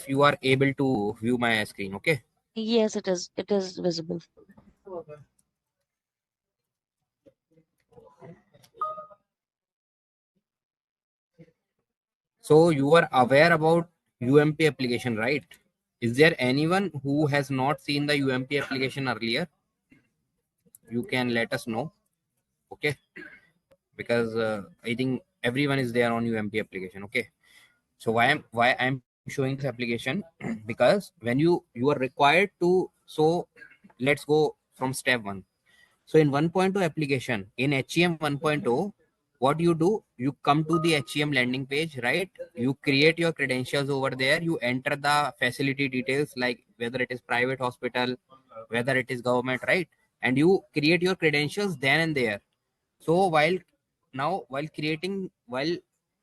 if you are able to view my screen. Okay. Yes, it is. It is visible. So you are aware about UMP application, right? Is there anyone who has not seen the UMP application earlier? You can let us know. Okay. Because I think everyone is there on UMP application. Okay. So why I'm showing this application because when you are required to, so let's go from step 1. So in 1.0 application, in HEM 1.0, what you do, you come to the HEM landing page, right? You create your credentials over there, you enter the facility details like whether it is private hospital, whether it is government, right? And you create your credentials then and there. So while creating, while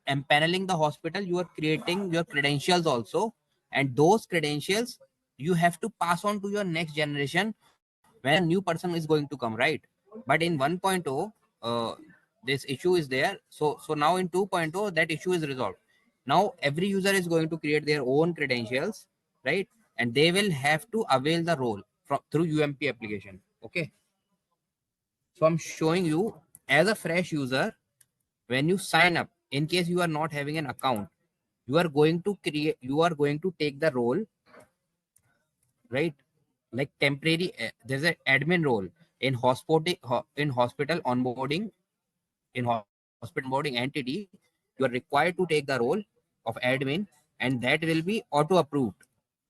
empaneling the hospital, you are creating your credentials also, and those credentials you have to pass on to your next generation when a new person is going to come, right? But in 1.0, this issue is there. So now in 2.0, that issue is resolved. Now every user is going to create their own credentials, right? And they will have to avail the role from through UMP application. Okay. So I'm showing you as a fresh user, when you sign up, in case you are not having an account, you are going to take the role, right? Like temporary, there's an admin role in hospital onboarding, in hospital onboarding entity. You are required to take the role of admin, and that will be auto approved.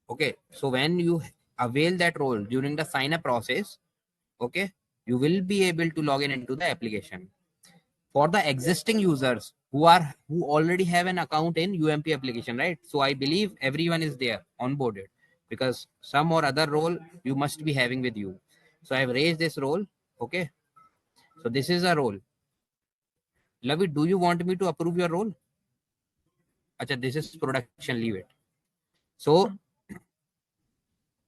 Okay. So when you avail that role during the sign up process, okay, you will be able to log in into the application. For the existing users who already have an account in UMP application, right? So I believe everyone is there onboarded, because some or other role you must be having with you. So I have raised this role. Okay. So this is a role. Lavi, do you want me to approve your role? Acha, this is production, leave it. So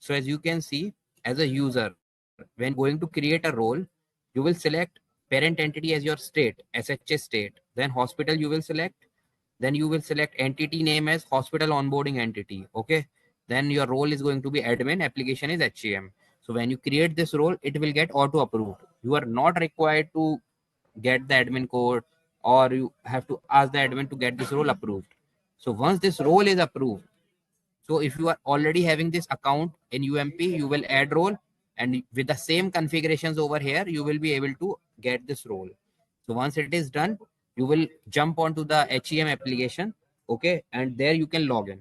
as you can see, as a user, when going to create a role, you will select parent entity as your state, SHS state, then hospital you will select, then you will select entity name as hospital onboarding entity. Okay. Then your role is going to be admin, application is HEM. So when you create this role, it will get auto approved. You are not required to get the admin code, or you have to ask the admin to get this role approved. So once this role is approved, so if you are already having this account in UMP, you will add role, and with the same configurations over here, you will be able to get this role. So once it is done, you will jump onto the HEM application. Okay. And there you can log in.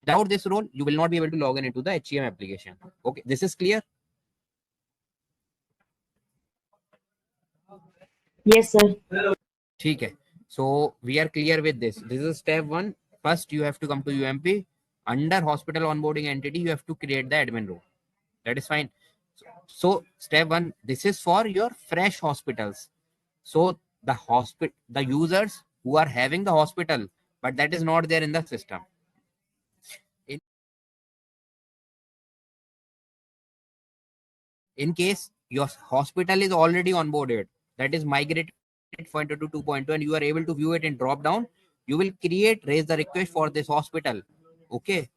Without this role, you will not be able to log in into the HEM application. Okay. This is clear. Yes, sir. Okay. So we are clear with this. This is step 1. First, you have to come to UMP. Under hospital onboarding entity, you have to create the admin role. That is fine. So step 1, this is for your fresh hospitals. So the users who are having the hospital, but that is not there in the system. In, in case your hospital is already onboarded, that is migrated 1.2 to 2.2, and you are able to view it in drop down, you will raise the request for this hospital. Okay.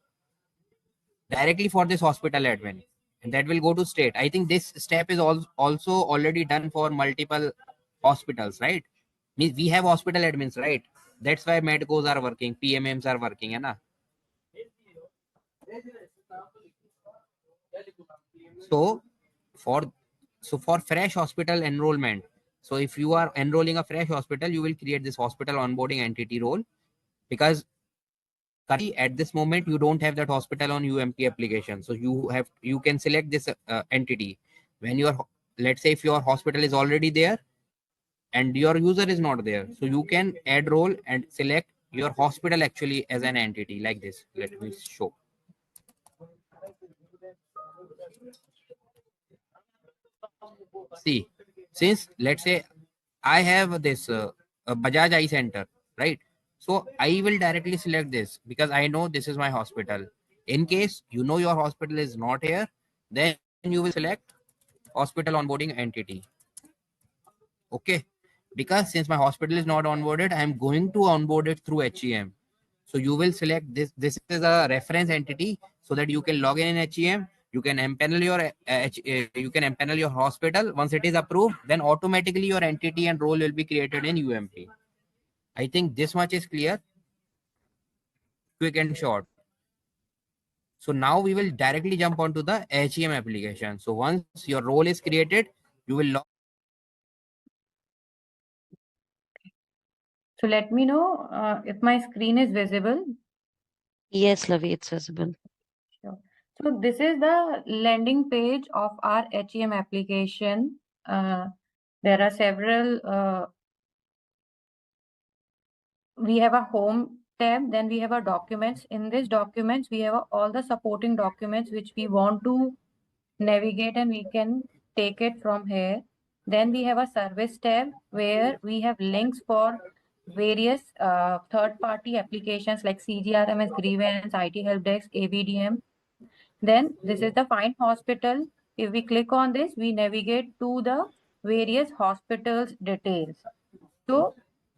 Directly for this hospital admin, and that will go to state. I think this step is also already done for multiple hospitals, right? Means we have hospital admins, right? That's why medcos are working, PMMs are working, na? So for for fresh hospital enrollment, so if you are enrolling a fresh hospital, you will create this hospital onboarding entity role, because currently at this moment you don't have that hospital on UMP application. So you can select this entity when you are, let's say if your hospital is already there and your user is not there, so you can add role and select your hospital actually as an entity like this. Let me show. See, since let's say I have this Bajaj Eye Center, right? So I will directly select this because I know this is my hospital. In case you know your hospital is not here, then you will select hospital onboarding entity. Okay. Because since my hospital is not onboarded, I am going to onboard it through HEM. So you will select this. This is a reference entity so that you can log in HEM. You can empanel your hospital. Once it is approved, then automatically your entity and role will be created in UMP. I think this much is clear, quick and short. So now we will directly jump onto the HEM application. So once your role is created, you will log. So let me know if my screen is visible. Yes, Lavi, it's visible. Sure. So this is the landing page of our HEM application. There are several. We have a home tab, then we have our documents. In this documents, we have all the supporting documents which we want to navigate, and we can take it from here. Then we have a service tab where we have links for various third-party applications like CGRMS, Grievance, IT Help Desk, ABDM. Then this is the Find Hospital. If we click on this, we navigate to the various hospitals details. So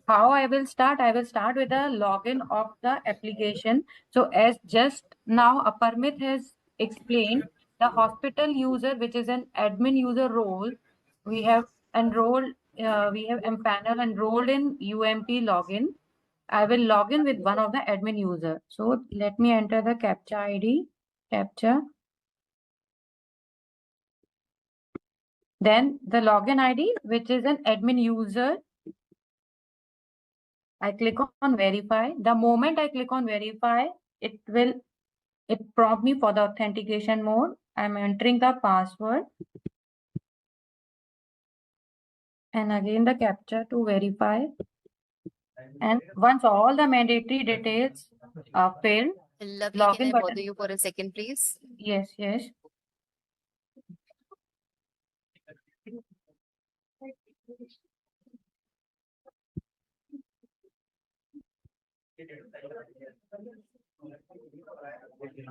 how I will start? I will start with the login of the application. So as just now Aparmit has explained, the hospital user, which is an admin user role, we have enrolled, we have empanel enrolled in UMP login. I will log in with one of the admin user. So let me enter the CAPTCHA ID, CAPTCHA. Then the login ID, which is an admin user. I click on verify. The moment I click on verify, it prompt me for the authentication mode. I'm entering the password and again the captcha to verify. And once all the mandatory details are filled, Lovely, login can I button. bother you for a second, please? Yes, yes.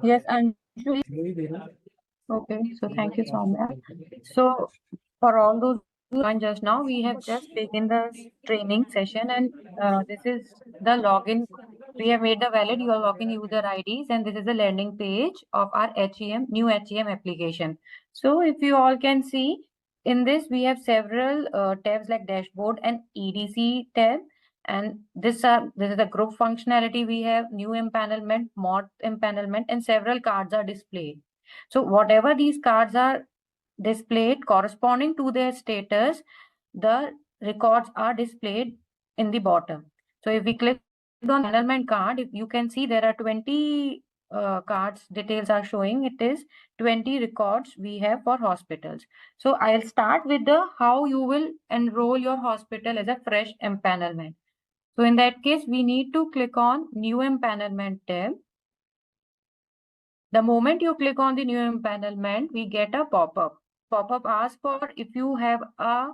Yes, Anjali. Okay, so thank you, Soumya. So for all those who joined just now, we have just taken the training session, and this is the login. We have made the valid your login user IDs, and this is the landing page of our HEM new HEM application. So if you all can see, in this we have several tabs like dashboard and EDC tab, and this is the group functionality. We have new empanelment, mod empanelment, and several cards are displayed. So whatever these cards are displayed corresponding to their status, the records are displayed in the bottom. So if we click on empanelment card, if you can see there are 20 cards details are showing. It is 20 records we have for hospitals. So I'll start with the how you will enroll your hospital as a fresh empanelment. So in that case, we need to click on new empanelment tab. The moment you click on the new empanelment, we get a pop-up. Pop-up asks for if you have a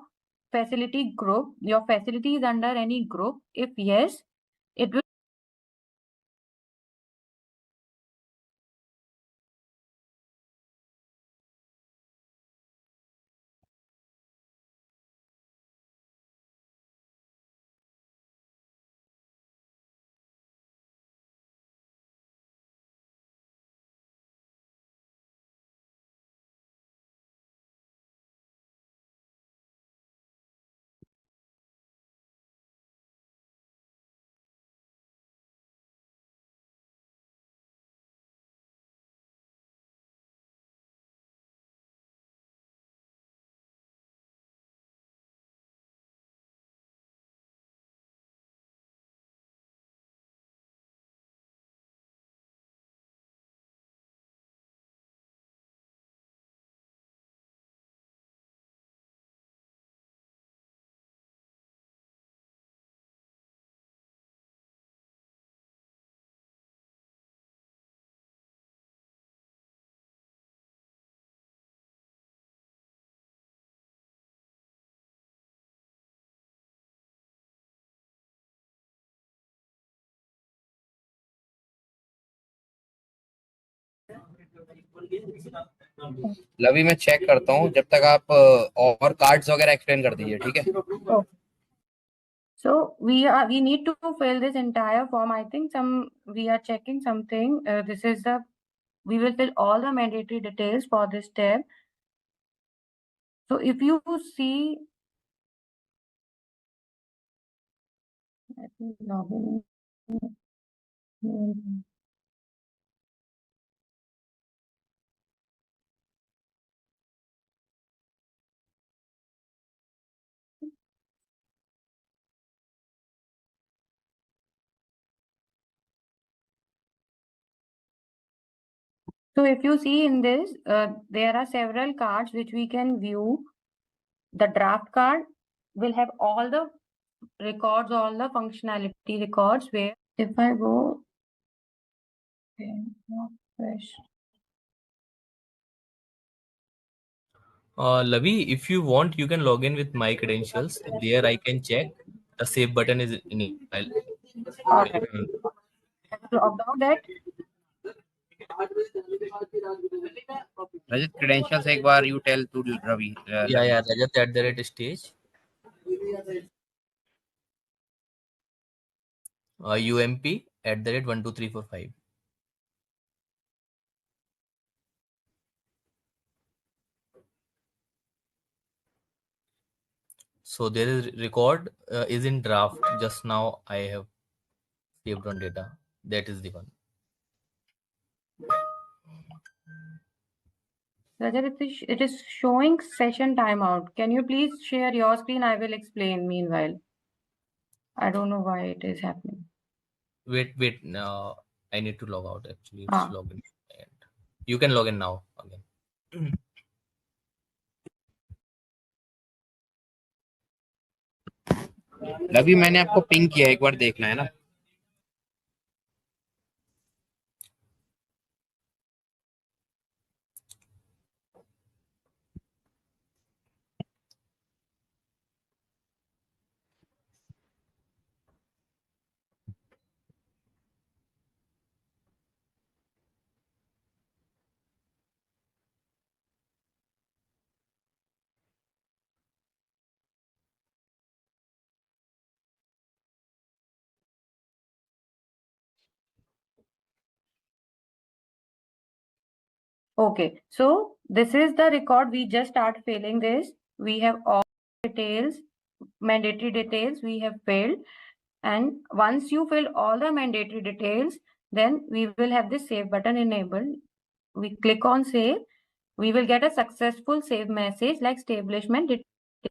facility group, your facility is under any group. If yes, it will लवी मैं check करता हूँ, जब तक आप और cards वगैरह explain कर दीजिए, ठीक है? So we need to fill this entire form. I think we are checking something. We will fill all the mandatory details for this tab. So if you see, let me log in. So if you see in this, there are several cards which we can view. The draft card will have all the records, all the functionality records, where if I go, okay, fresh. Lavi, if you want, you can log in with my credentials. There I can check. The save button is in. All right. About that, Rajat, credentials एक बार you tell to Ravi. Yeah, Rajat at the rate stage. UMP at the rate 12345. So there is record is in draft. Just now I have saved on data. That is the one. Rajat, it is showing session timeout. Can you please share your screen? I will explain meanwhile. I don't know why it is happening. Wait. I need to log out actually. It's Ah. login. And you can log in now again. Ravi मैंने आपको ping किया, एक बार देखना है ना. Okay, so this is the record. We just start filling this. We have all details, mandatory details we have filled. And once you fill all the mandatory details, then we will have this save button enabled. We click on save. We will get a successful save message like establishment did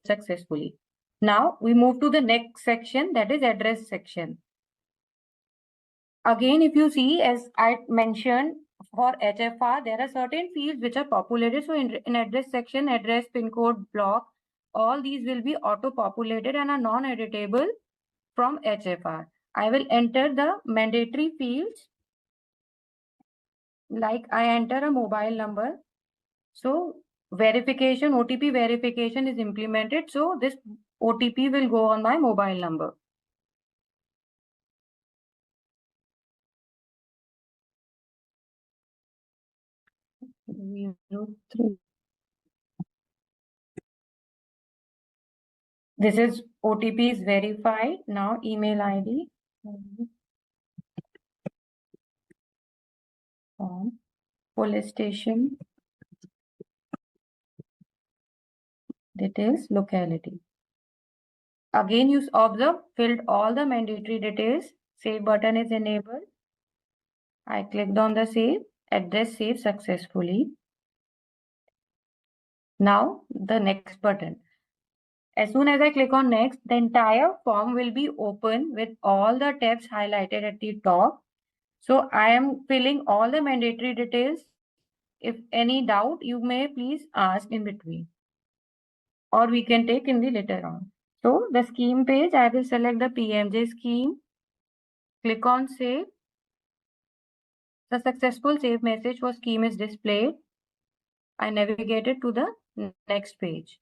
successfully. Now we move to the next section, that is address section. Again, if you see, as I mentioned, for HFR, there are certain fields which are populated. So in address section, address, pin code, block, all these will be auto-populated and are non-editable from HFR. I will enter the mandatory fields. Like I enter a mobile number. So verification, OTP verification is implemented. So this OTP will go on my mobile number. This is OTP is verified. Now email ID. Police station. Details, locality. Again, you observe, filled all the mandatory details. Save button is enabled. I clicked on the save. Address saved successfully. Now the next button. As soon as I click on next, the entire form will be open with all the tabs highlighted at the top. So I am filling all the mandatory details. If any doubt, you may please ask in between, or we can take in the later on. So the scheme page, I will select the PMJ scheme. Click on save. The successful save message for scheme is displayed. I navigated to the next page.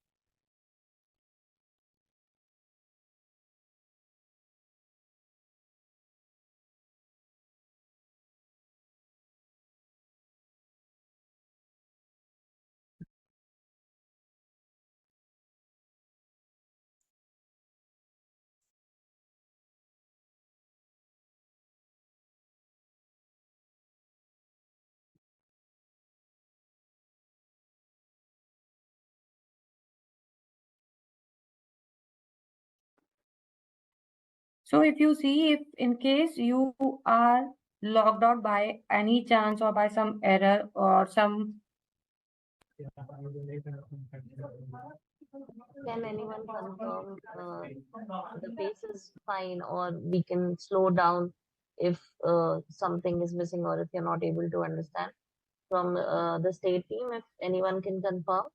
So if you see, if in case you are logged out by any chance or by some error or some. Can anyone confirm the pace is fine, or we can slow down if something is missing, or if you're not able to understand? From the state team, if anyone can confirm.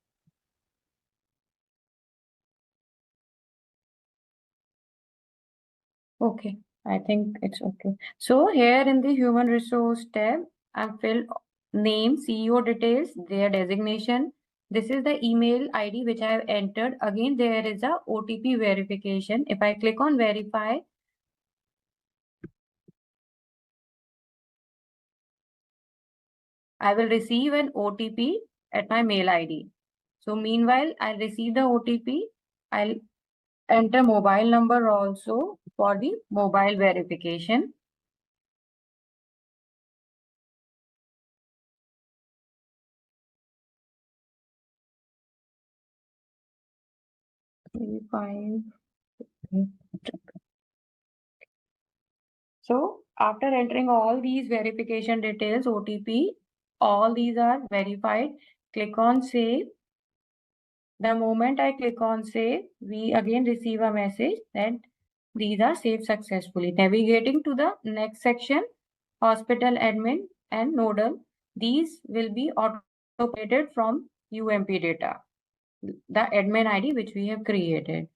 Okay, I think it's okay. So here in the human resource tab, I've filled name, CEO details, their designation. This is the email ID which I have entered. Again, there is a OTP verification. If I click on verify, I will receive an OTP at my mail ID. So meanwhile, I receive the OTP. I'll enter mobile number also for the mobile verification. So after entering all these verification details, OTP, all these are verified. Click on save. The moment I click on save, we again receive a message that these are saved successfully. Navigating to the next section, hospital admin and nodal. These will be auto-populated from UMP data, the admin ID which we have created.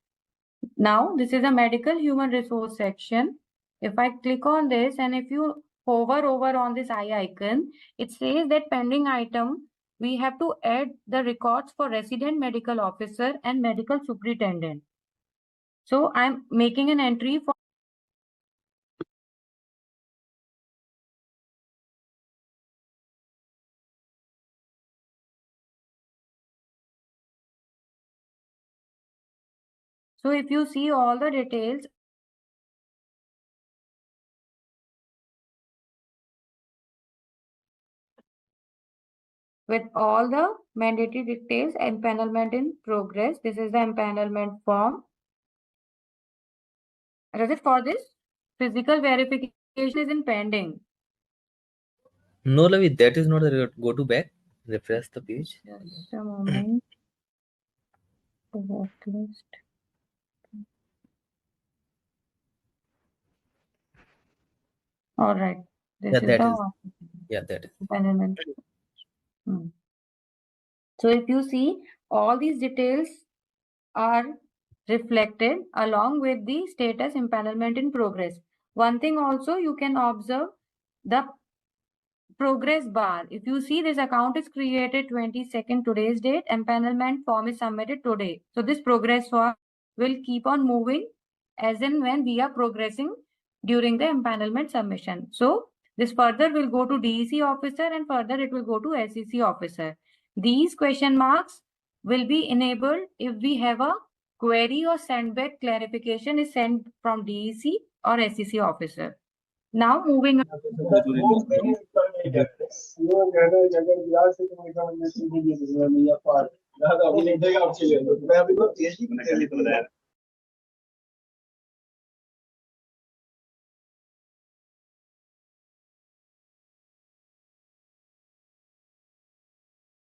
Now, this is a medical human resource section. If I click on this and if you hover over on this eye icon, it says that pending item, we have to add the records for resident medical officer and medical superintendent. So I'm making an entry for. So if you see all the details, with all the mandatory details, empanelment in progress. This is the empanelment form. Rajat, for this, physical verification is in pending. No, Lavi, that is not the go to back. Refresh the page. Just a moment. The work list. All right. This Yeah, is that the is. Yeah, that is. empanelment. So if you see, all these details are reflected along with the status empanelment in progress. One thing also you can observe, the progress bar. If you see, this account is created 22nd today's date, empanelment form is submitted today. So this progress bar will keep on moving as in when we are progressing during the empanelment submission. So this further will go to DEC officer and further it will go to SEC officer. These question marks will be enabled if we have a query or sendback clarification is sent from DEC or SEC officer. Now moving